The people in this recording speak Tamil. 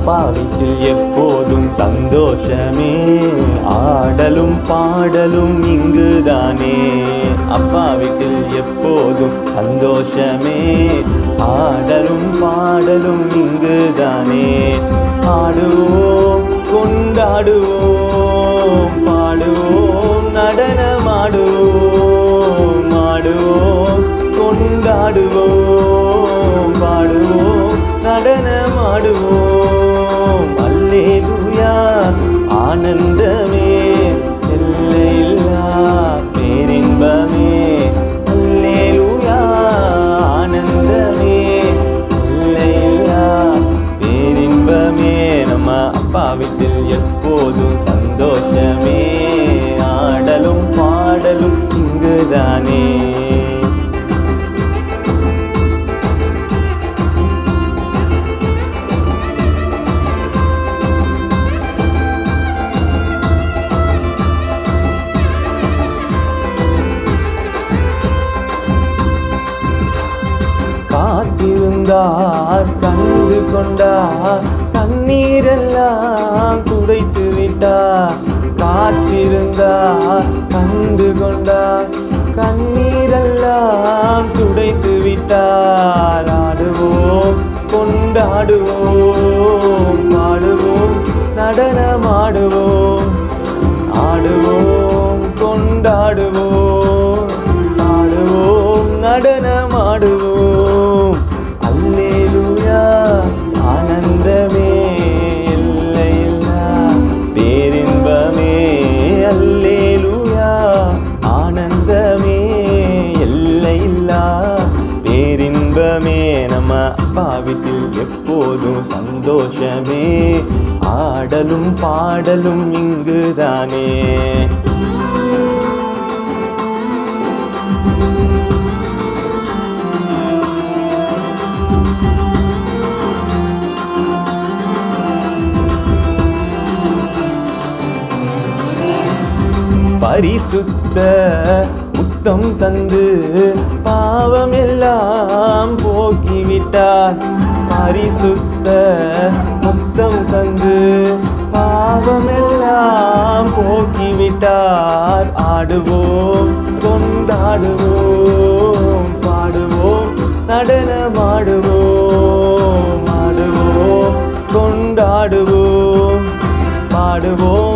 அப்பா வீட்டில் எப்போதும் சந்தோஷமே, ஆடலும் பாடலும் இங்குதானே. அப்பா வீட்டில் எப்போதும் சந்தோஷமே, ஆடலும் பாடலும் இங்குதானே. ஆடுவோம் கொண்டாடுவோம், பாடுவோம் நடனமாடுவோம். ஆடுவோம் கொண்டாடுவோம், பாடுவோம் நடனமாடுவோம். அல்லேலூயா ஆனந்தமே, எல்லையில்லா பேரின்பமே. அல்லேலூயா ஆனந்தமே, எல்லையில்லா பேரின்பமே. நம்ம அப்பா வீட்டில் எப்போதும் சந்தோஷமே, ஆடலும் பாடலும் இங்குதானே. காத்திருந்தார் கண்டு கொண்டார், கண்ணீரெல்லாம் துடைத்து விட்டார். காத்திருந்தார் கண்டு கொண்டார், கண்ணீரெல்லாம் துடைத்து விட்டார். ஆடுவோம் கொண்டாடுவோம், பாடுவோம் நடனமாடுவோம். ஆடுவோம் கொண்டாடுவோம், பாடுவோம் நடனமாடுவோம். அல்லேலூயா ஆனந்தமே, எல்லையில்லா பேரின்பமே. அல்லேலூயா ஆனந்தமே, எல்லையில்லா பேரின்பமே. நம்ம அப்பா வீட்டில் எப்போதும் சந்தோஷமே, ஆடலும் பாடலும் இங்குதானே. பரிசுத்த முத்தம் தந்து பாவம் எல்லாம் போக்கிவிட்டார். பரிசுத்த முத்தம் தந்து பாவம் எல்லாம் போக்கிவிட்டார். ஆடுவோம் கொண்டாடுவோம், பாடுவோம் நடனமாடுவோம். ஆடுவோம் கொண்டாடுவோம், பாடுவோம்